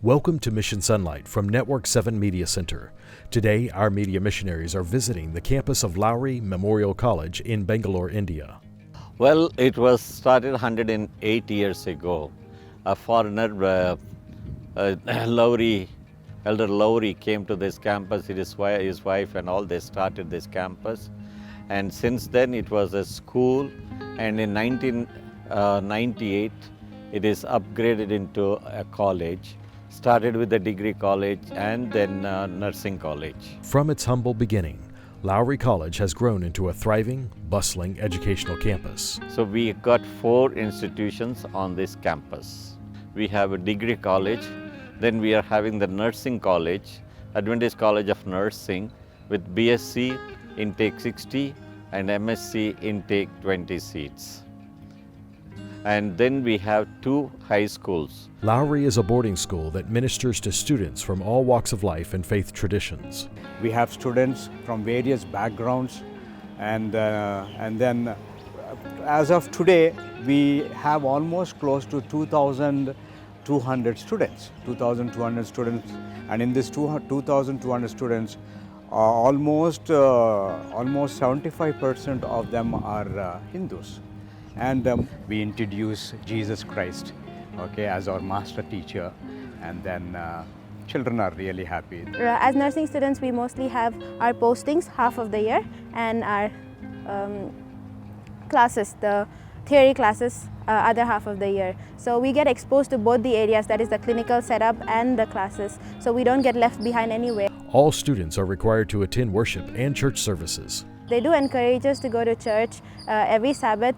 Welcome to Mission Sonlight from Network 7 Media Center. Today, our media missionaries are visiting the campus of Lowry Memorial College in Bengaluru, India. Well, it was started 108 years ago. A foreigner, Elder Lowry, came to this campus. His wife and all, they started this campus. And since then, it was a school. And in 1998, it is upgraded into a college. Started with the degree college and then nursing college. From its humble beginning, Lowry College has grown into a thriving, bustling educational campus. So we got 4 institutions on this campus. We have a degree college, then we are having the nursing college, Adventist College of Nursing, with BSc intake 60 and MSc intake 20 seats. And then we have 2 high schools. Lowry is a boarding school that ministers to students from all walks of life and faith traditions. We have students from various backgrounds, and then as of today, we have almost close to 2,200 students. 2,200 students, and in this 2,200 students, almost 75% of them are Hindus. And we introduce Jesus Christ, as our master teacher, and then children are really happy. As nursing students, we mostly have our postings half of the year and our classes, the theory classes, other half of the year. So we get exposed to both the areas, that is the clinical setup and the classes, so we don't get left behind anywhere. All students are required to attend worship and church services. They do encourage us to go to church. Every Sabbath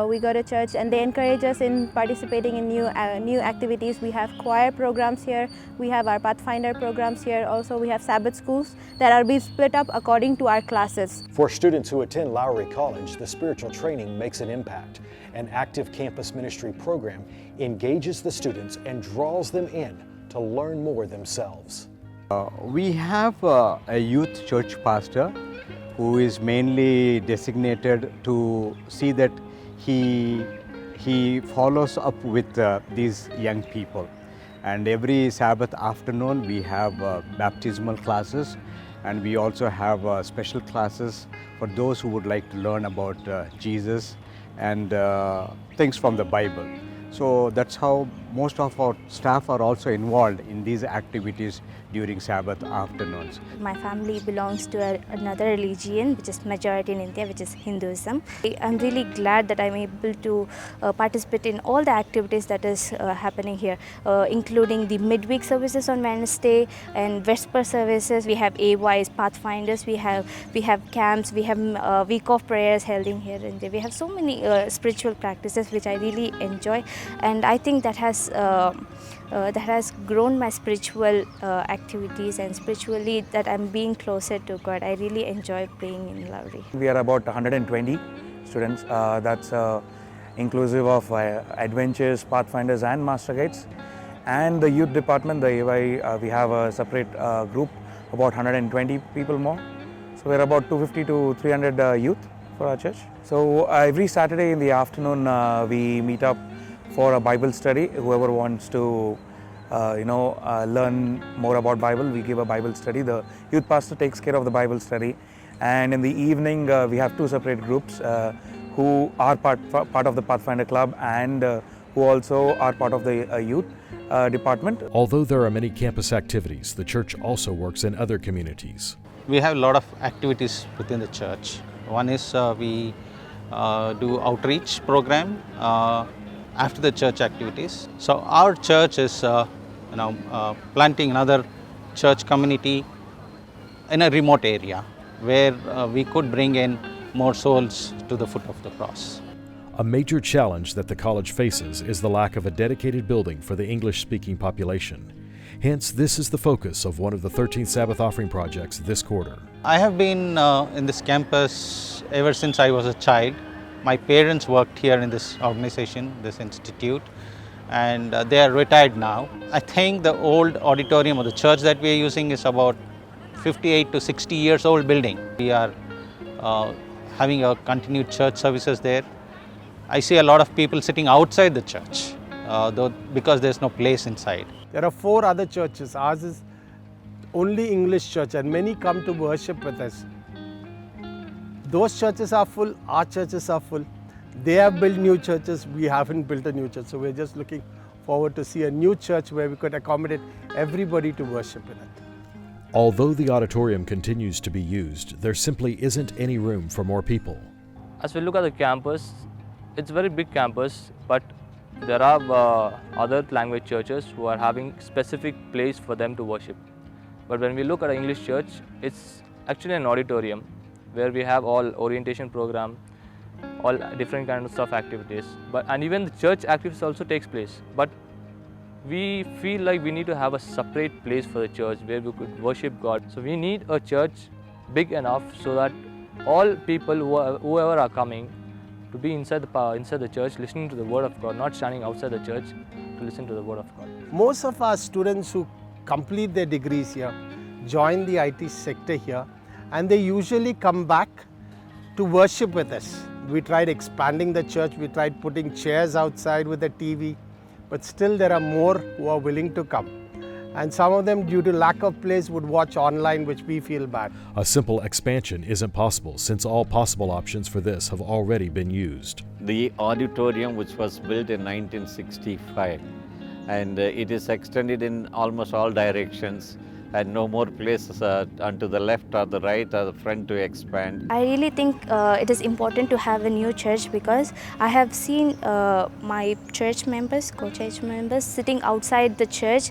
we go to church, and they encourage us in participating in new activities. We have choir programs here, we have our Pathfinder programs here, also we have Sabbath schools that are being split up according to our classes. For students who attend Lowry College, the spiritual training makes an impact. An active campus ministry program engages the students and draws them in to learn more themselves. We have a youth church pastor who is mainly designated to see that he follows up with these young people. And every Sabbath afternoon we have baptismal classes, and we also have special classes for those who would like to learn about Jesus and things from the Bible. So that's how most of our staff are also involved in these activities during Sabbath afternoons. My family belongs to another religion which is majority in India, which is Hinduism. I'm really glad that I'm able to participate in all the activities that is happening here, including the midweek services on Wednesday and Vesper services. We have AYs, Pathfinders, we have camps, we have week of prayers held in here, and we have so many spiritual practices which I really enjoy, and I think that has grown my spiritual activities, and spiritually that I'm being closer to God. I really enjoy being in Lowry. We are about 120 students. That's inclusive of adventures, pathfinders and master guides. And the youth department, the AY, we have a separate group, about 120 people more. So we're about 250 to 300 youth for our church. So every Saturday in the afternoon, we meet up for a Bible study. Whoever wants to learn more about Bible, we give a Bible study. The youth pastor takes care of the Bible study, and in the evening we have 2 separate groups who are part of the Pathfinder Club and who also are part of the youth department. Although there are many campus activities, the church also works in other communities. We have a lot of activities within the church. One is we do outreach program after the church activities. So our church is planting another church community in a remote area where we could bring in more souls to the foot of the cross. A major challenge that the college faces is the lack of a dedicated building for the English-speaking population. Hence, this is the focus of one of the 13 Sabbath offering projects this quarter. I have been in this campus ever since I was a child. My parents worked here in this organization, this institute, and they are retired now. I think the old auditorium of the church that we are using is about 58 to 60 years old building. We are having a continued church services there. I see a lot of people sitting outside the church because there's no place inside. There are 4 other churches. Ours is only English church, and many come to worship with us. Those churches are full, our churches are full. They have built new churches, we haven't built a new church. So we're just looking forward to see a new church where we could accommodate everybody to worship in it. Although the auditorium continues to be used, there simply isn't any room for more people. As we look at the campus, it's a very big campus, but there are other language churches who are having specific place for them to worship. But when we look at an English church, it's actually an auditorium where we have all orientation program, all different kinds of activities. And even the church activities also takes place. But we feel like we need to have a separate place for the church where we could worship God. So we need a church big enough so that all people, whoever are coming, to be inside the church, listening to the Word of God, not standing outside the church to listen to the Word of God. Most of our students who complete their degrees here join the IT sector here, and they usually come back to worship with us. We tried expanding the church, we tried putting chairs outside with a TV, but still there are more who are willing to come. And some of them, due to lack of place, would watch online, which we feel bad. A simple expansion isn't possible since all possible options for this have already been used. The auditorium, which was built in 1965, and it is extended in almost all directions, and no more places onto the left or the right or the front to expand. I really think it is important to have a new church because I have seen my church members, co-church members, sitting outside the church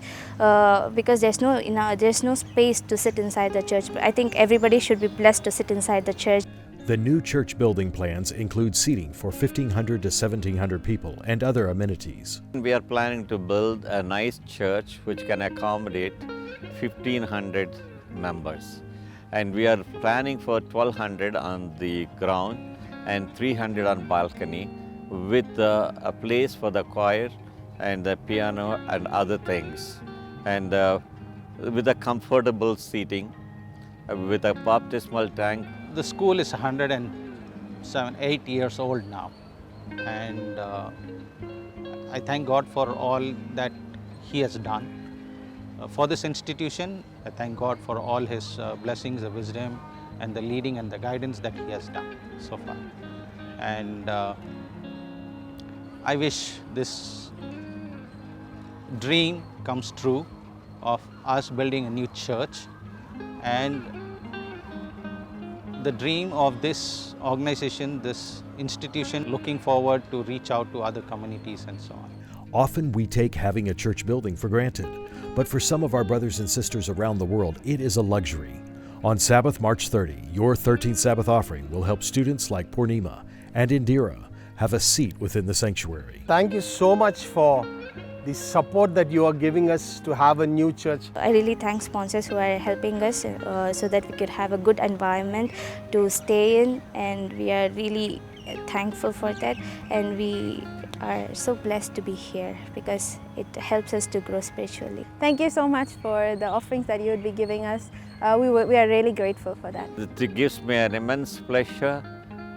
because there's no space to sit inside the church. I think everybody should be blessed to sit inside the church. The new church building plans include seating for 1,500 to 1,700 people and other amenities. We are planning to build a nice church which can accommodate 1,500 members, and we are planning for 1,200 on the ground and 300 on balcony, with a place for the choir and the piano and other things, and with a comfortable seating, with a baptismal tank. The school is 108 years old now, and I thank God for all that He has done. For this institution, I thank God for all His blessings, the wisdom and the leading and the guidance that He has done so far. And I wish this dream comes true of us building a new church, and the dream of this organization, this institution, looking forward to reach out to other communities and so on. Often we take having a church building for granted, but for some of our brothers and sisters around the world, it is a luxury. On Sabbath, March 30, your 13th Sabbath offering will help students like Purnima and Indira have a seat within the sanctuary. Thank you so much for the support that you are giving us to have a new church. I really thank sponsors who are helping us so that we could have a good environment to stay in, and we are really thankful for that, and we are so blessed to be here because it helps us to grow spiritually. Thank you so much for the offerings that you would be giving us. We are really grateful for that. It gives me an immense pleasure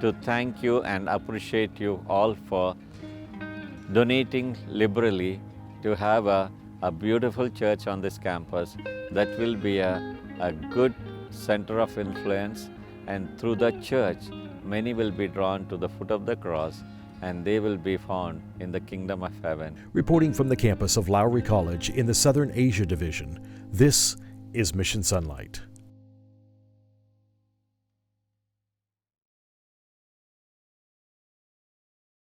to thank you and appreciate you all for donating liberally to have a beautiful church on this campus that will be a good center of influence, and through the church many will be drawn to the foot of the cross and they will be found in the kingdom of heaven. Reporting from the campus of Lowry College in the Southern Asia Division, this is Mission Sonlight.